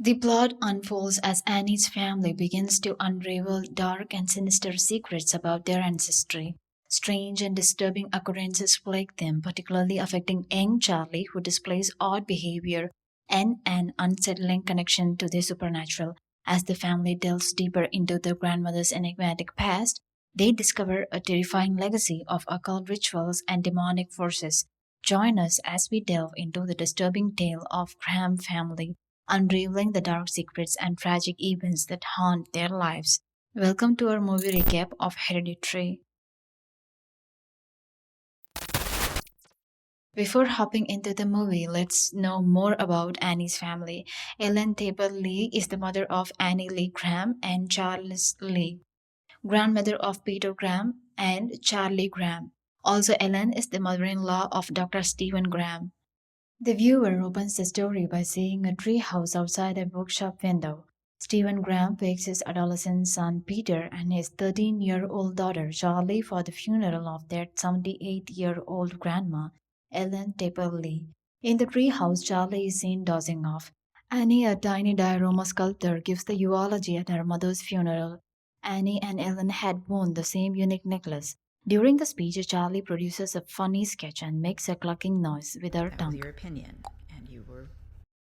The plot unfolds as Annie's family begins to unravel dark and sinister secrets about their ancestry. Strange and disturbing occurrences plague them, particularly affecting young Charlie, who displays odd behavior and an unsettling connection to the supernatural. As the family delves deeper into their grandmother's enigmatic past, they discover a terrifying legacy of occult rituals and demonic forces. Join us as we delve into the disturbing tale of Graham family, unraveling the dark secrets and tragic events that haunt their lives. Welcome to our movie recap of Hereditary. Before hopping into the movie, let's know more about Annie's family. Ellen Tabor Lee is the mother of Annie Lee Graham and Charles Lee, grandmother of Peter Graham and Charlie Graham. Also, Ellen is the mother in law of Dr. Stephen Graham. The viewer opens the story by seeing a treehouse outside a bookshop window. Stephen Graham wakes his adolescent son Peter and his 13-year-old daughter Charlie for the funeral of their 78-year-old grandma, Ellen Taper Lee. In the treehouse, Charlie is seen dozing off. Annie, a tiny diorama sculptor, gives the eulogy at her mother's funeral. Annie and Ellen had worn the same unique necklace. During the speech, Charlie produces a funny sketch and makes a clucking noise with her That was tongue. your opinion, and you were.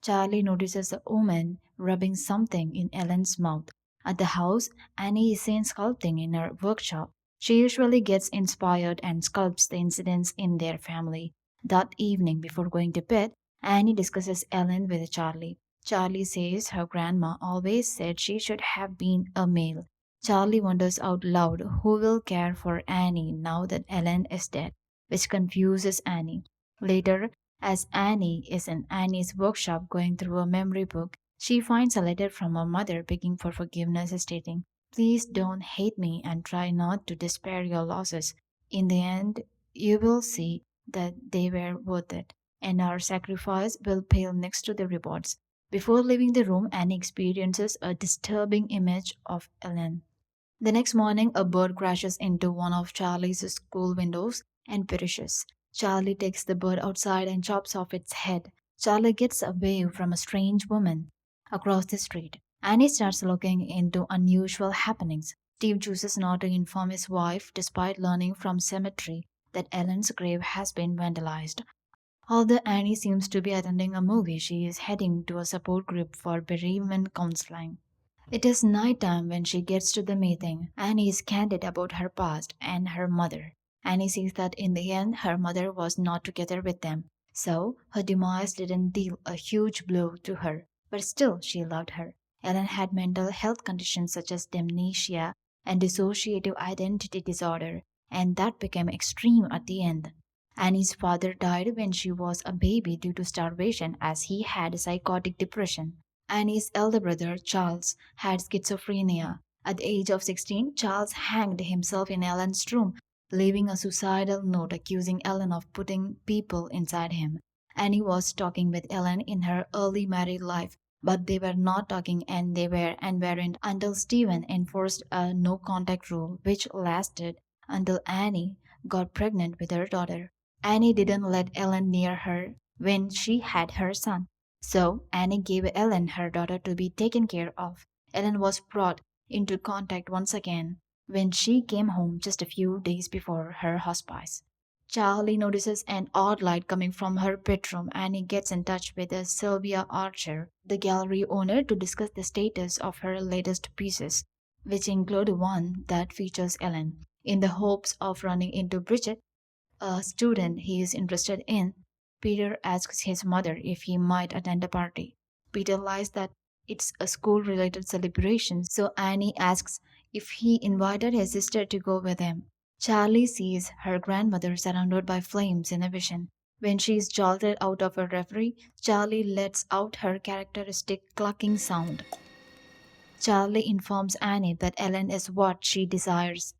Charlie notices a woman rubbing something in Ellen's mouth. At the house, Annie is seen sculpting in her workshop. She usually gets inspired and sculpts the incidents in their family. That evening, before going to bed, Annie discusses Ellen with Charlie. Charlie says her grandma always said she should have been a male. Charlie wonders out loud who will care for Annie now that Ellen is dead, which confuses Annie. Later, as Annie is in Annie's workshop going through a memory book, she finds a letter from her mother begging for forgiveness, stating, "Please don't hate me and try not to despair your losses. In the end, you will see that they were worth it, and our sacrifice will pale next to the rewards." Before leaving the room, Annie experiences a disturbing image of Ellen. The next morning, a bird crashes into one of Charlie's school windows and perishes. Charlie takes the bird outside and chops off its head. Charlie gets a wave from a strange woman across the street. Annie starts looking into unusual happenings. Steve chooses not to inform his wife despite learning from cemetery that Ellen's grave has been vandalized. Although Annie seems to be attending a movie, she is heading to a support group for bereavement counseling. It is night time when she gets to the meeting. Annie is candid about her past and her mother. Annie sees that in the end her mother was not together with them, so her demise didn't deal a huge blow to her, but still she loved her. Ellen had mental health conditions such as dementia and dissociative identity disorder, and that became extreme at the end. Annie's father died when she was a baby due to starvation as he had psychotic depression. Annie's elder brother, Charles, had schizophrenia. At the age of 16, Charles hanged himself in Ellen's room, leaving a suicidal note accusing Ellen of putting people inside him. Annie was talking with Ellen in her early married life, but they were not talking and they were and weren't until Stephen enforced a no contact rule, which lasted until Annie got pregnant with her daughter. Annie didn't let Ellen near her when she had her son. So Annie gave Ellen her daughter to be taken care of. Ellen was brought into contact once again when she came home just a few days before her hospice. Charlie notices an odd light coming from her bedroom. Annie gets in touch with Sylvia Archer, the gallery owner, to discuss the status of her latest pieces, which include one that features Ellen. In the hopes of running into Bridget, a student he is interested in, Peter asks his mother if he might attend a party. Peter lies that it's a school related celebration, so Annie asks if he invited his sister to go with him. Charlie sees her grandmother surrounded by flames in a vision. When she is jolted out of her reverie, Charlie lets out her characteristic clucking sound. Charlie informs Annie that Ellen is what she desires.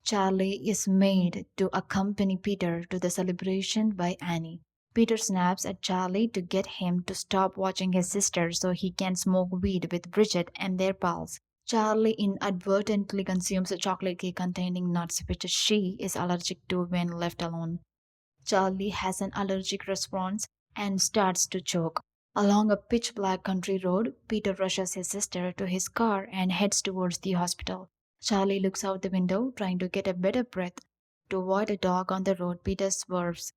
Charlie is made to accompany Peter to the celebration by Annie. Peter snaps at Charlie to get him to stop watching his sister so he can smoke weed with Bridget and their pals. Charlie inadvertently consumes a chocolate cake containing nuts which she is allergic to when left alone. Charlie has an allergic response and starts to choke. Along a pitch black country road, Peter rushes his sister to his car and heads towards the hospital. Charlie looks out the window, trying to get a better breath. To avoid a dog on the road, Peter swerves.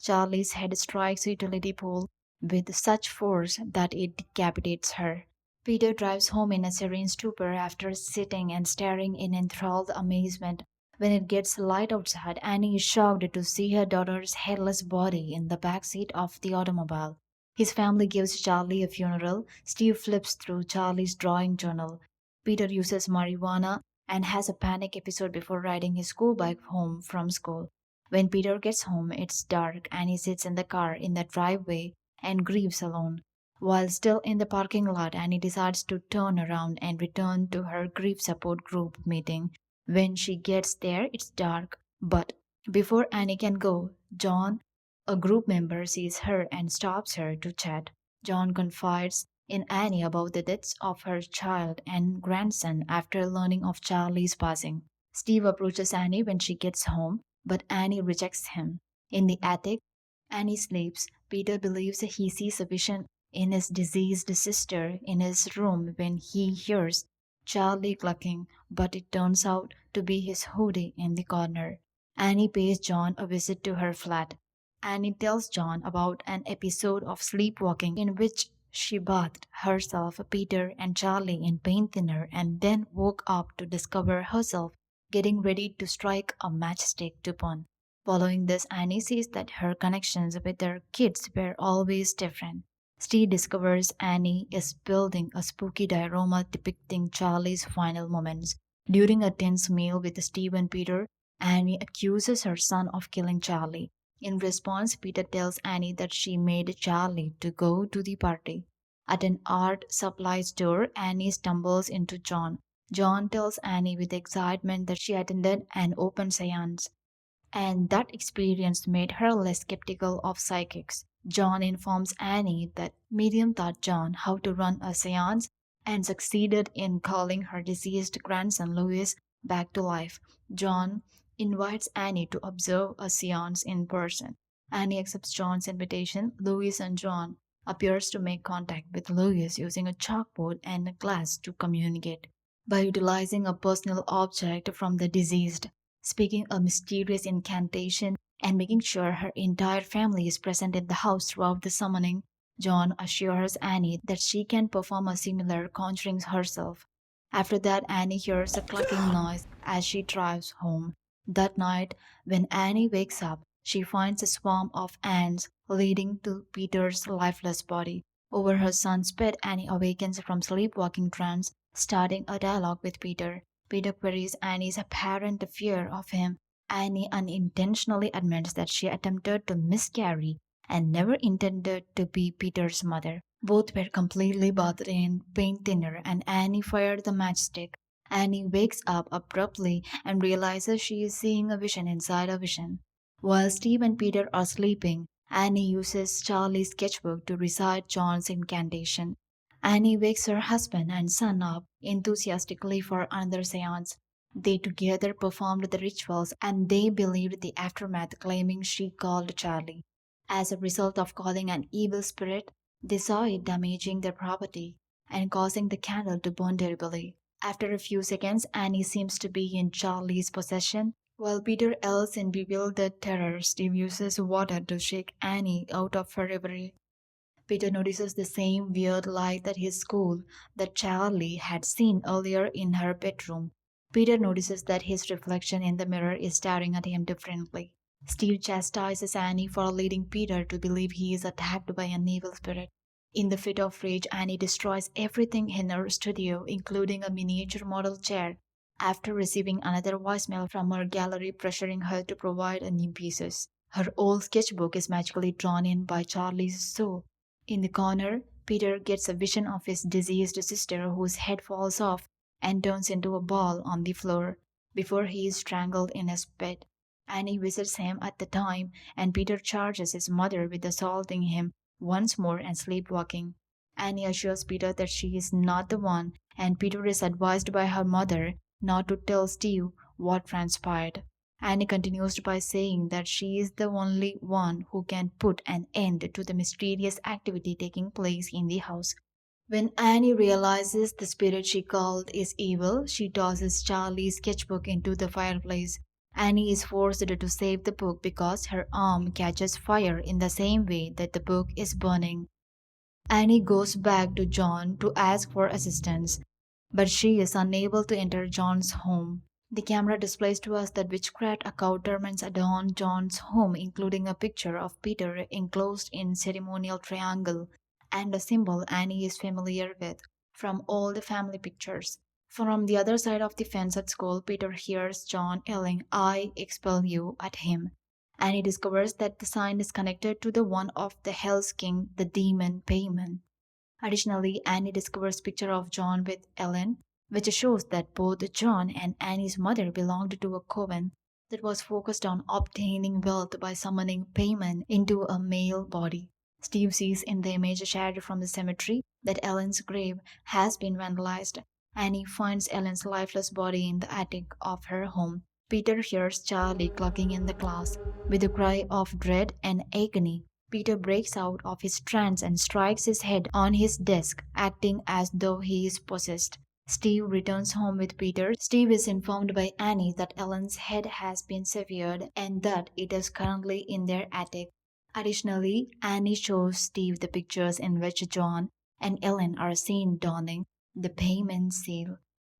Charlie's head strikes a utility pole with such force that it decapitates her. Peter drives home in a serene stupor after sitting and staring in enthralled amazement. When it gets light outside, Annie is shocked to see her daughter's headless body in the back seat of the automobile. His family gives Charlie a funeral. Steve flips through Charlie's drawing journal. Peter uses marijuana and has a panic episode before riding his school bike home from school. When Peter gets home, it's dark and he sits in the car in the driveway and grieves alone. While still in the parking lot, Annie decides to turn around and return to her grief support group meeting. When she gets there, it's dark. But before Annie can go, John, a group member, sees her and stops her to chat. John confides in Annie about the deaths of her child and grandson after learning of Charlie's passing. Steve approaches Annie when she gets home, but Annie rejects him. In the attic, Annie sleeps. Peter believes he sees a vision in his deceased sister in his room when he hears Charlie clucking, but it turns out to be his hoodie in the corner. Annie pays John a visit to her flat. Annie tells John about an episode of sleepwalking in which she bathed herself, Peter, and Charlie in paint thinner and then woke up to discover herself getting ready to strike a matchstick to burn. Following this, Annie sees that her connections with her kids were always different. Steve discovers Annie is building a spooky diorama depicting Charlie's final moments. During a tense meal with Steve and Peter, Annie accuses her son of killing Charlie. In response, Peter tells Annie that she made Charlie to go to the party. At an art supply store, Annie stumbles into John. John tells Annie with excitement that she attended an open seance and that experience made her less skeptical of psychics. John informs Annie that Miriam taught John how to run a seance and succeeded in calling her deceased grandson Louis back to life. John invites Annie to observe a seance in person. Annie accepts John's invitation. Louis and John appears to make contact with Louis using a chalkboard and a glass to communicate. By utilizing a personal object from the deceased, speaking a mysterious incantation, and making sure her entire family is present in the house throughout the summoning, John assures Annie that she can perform a similar conjuring herself. After that, Annie hears a clucking noise as she drives home. That night, when Annie wakes up, she finds a swarm of ants leading to Peter's lifeless body. Over her son's bed, Annie awakens from sleepwalking trance, starting a dialogue with Peter. Peter queries Annie's apparent fear of him. Annie unintentionally admits that she attempted to miscarry and never intended to be Peter's mother. Both were completely bathed in paint thinner, and Annie fired the matchstick. Annie wakes up abruptly and realizes she is seeing a vision inside a vision. While Steve and Peter are sleeping, Annie uses Charlie's sketchbook to recite John's incantation. Annie wakes her husband and son up enthusiastically for another seance. They together performed the rituals and they believed the aftermath, claiming she called Charlie. As a result of calling an evil spirit, they saw it damaging their property and causing the candle to burn terribly. After a few seconds, Annie seems to be in Charlie's possession. While Peter yells in bewildered terror, Steve uses water to shake Annie out of her reverie. Peter notices the same weird light at his school that Charlie had seen earlier in her bedroom. Peter notices that his reflection in the mirror is staring at him differently. Steve chastises Annie for leading Peter to believe he is attacked by an evil spirit. In the fit of rage, Annie destroys everything in her studio, including a miniature model chair, after receiving another voicemail from her gallery pressuring her to provide a new pieces. Her old sketchbook is magically drawn in by Charlie's soul. In the corner, Peter gets a vision of his deceased sister whose head falls off and turns into a ball on the floor before he is strangled in his bed. Annie visits him at the time, and Peter charges his mother with assaulting him once more and sleepwalking. Annie assures Peter that she is not the one, and Peter is advised by her mother not to tell Steve what transpired. Annie continues by saying that she is the only one who can put an end to the mysterious activity taking place in the house. When Annie realizes the spirit she called is evil, she tosses Charlie's sketchbook into the fireplace. Annie is forced to save the book because her arm catches fire in the same way that the book is burning. Annie goes back to John to ask for assistance, but she is unable to enter John's home. The camera displays to us that witchcraft accoutrements adorn John's home, including a picture of Peter enclosed in ceremonial triangle and a symbol Annie is familiar with from all the family pictures. From the other side of the fence at school, Peter hears John yelling, "I expel you," at him. And he discovers that the sign is connected to the one of the Hell's King, the demon Payman. Additionally, Annie discovers picture of John with Ellen, which shows that both John and Annie's mother belonged to a coven that was focused on obtaining wealth by summoning payment into a male body. Steve sees in the image shared from the cemetery that Ellen's grave has been vandalized. Annie finds Ellen's lifeless body in the attic of her home. Peter hears Charlie clucking in the class with a cry of dread and agony. Peter breaks out of his trance and strikes his head on his desk, acting as though he is possessed. Steve returns home with Peter. Steve is informed by Annie that Ellen's head has been severed and that it is currently in their attic. Additionally, Annie shows Steve the pictures in which John and Ellen are seen donning the payment seal.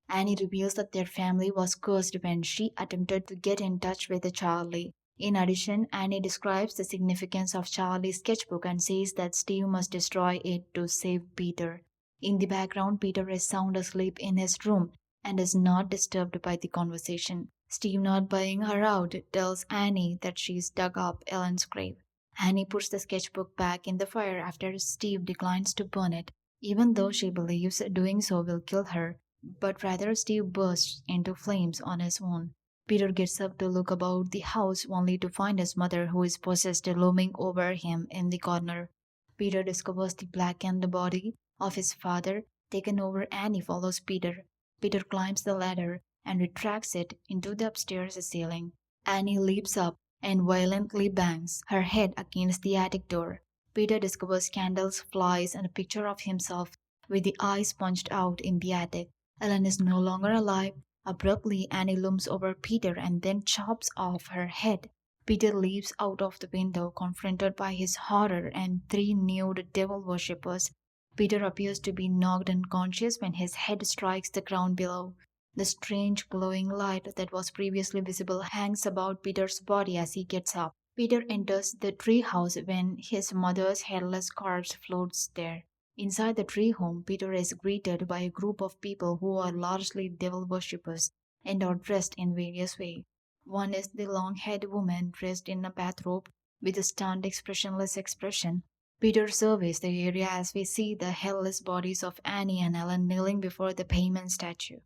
Annie reveals that their family was cursed when she attempted to get in touch with Charlie. In addition, Annie describes the significance of Charlie's sketchbook and says that Steve must destroy it to save Peter. In the background, Peter is sound asleep in his room and is not disturbed by the conversation. Steve, not buying her out, tells Annie that she's dug up Ellen's grave. Annie puts the sketchbook back in the fire after Steve declines to burn it, even though she believes doing so will kill her, but rather Steve bursts into flames on his own. Peter gets up to look about the house only to find his mother, who is possessed, looming over him in the corner. Peter discovers the blackened body of his father taken over. Annie follows Peter. Peter climbs the ladder and retracts it into the upstairs ceiling. Annie leaps up and violently bangs her head against the attic door. Peter discovers candles, flies, and a picture of himself with the eyes punched out in the attic. Ellen is no longer alive. Abruptly, Annie looms over Peter and then chops off her head. Peter leaps out of the window, confronted by his horror and three nude devil worshippers. Peter appears to be knocked unconscious when his head strikes the ground below. The strange glowing light that was previously visible hangs about Peter's body as he gets up. Peter enters the tree house when his mother's headless corpse floats there. Inside the tree home, Peter is greeted by a group of people who are largely devil worshippers and are dressed in various ways. One is the long-haired woman dressed in a bathrobe with a stunned, expressionless expression. Peter surveys the area as we see the headless bodies of Annie and Ellen kneeling before the payment statue.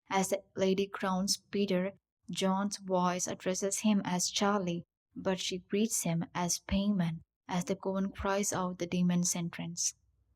As the lady crowns Peter, John's voice addresses him as Charlie, but she greets him as Payman as the coven cries out the demon's entrance.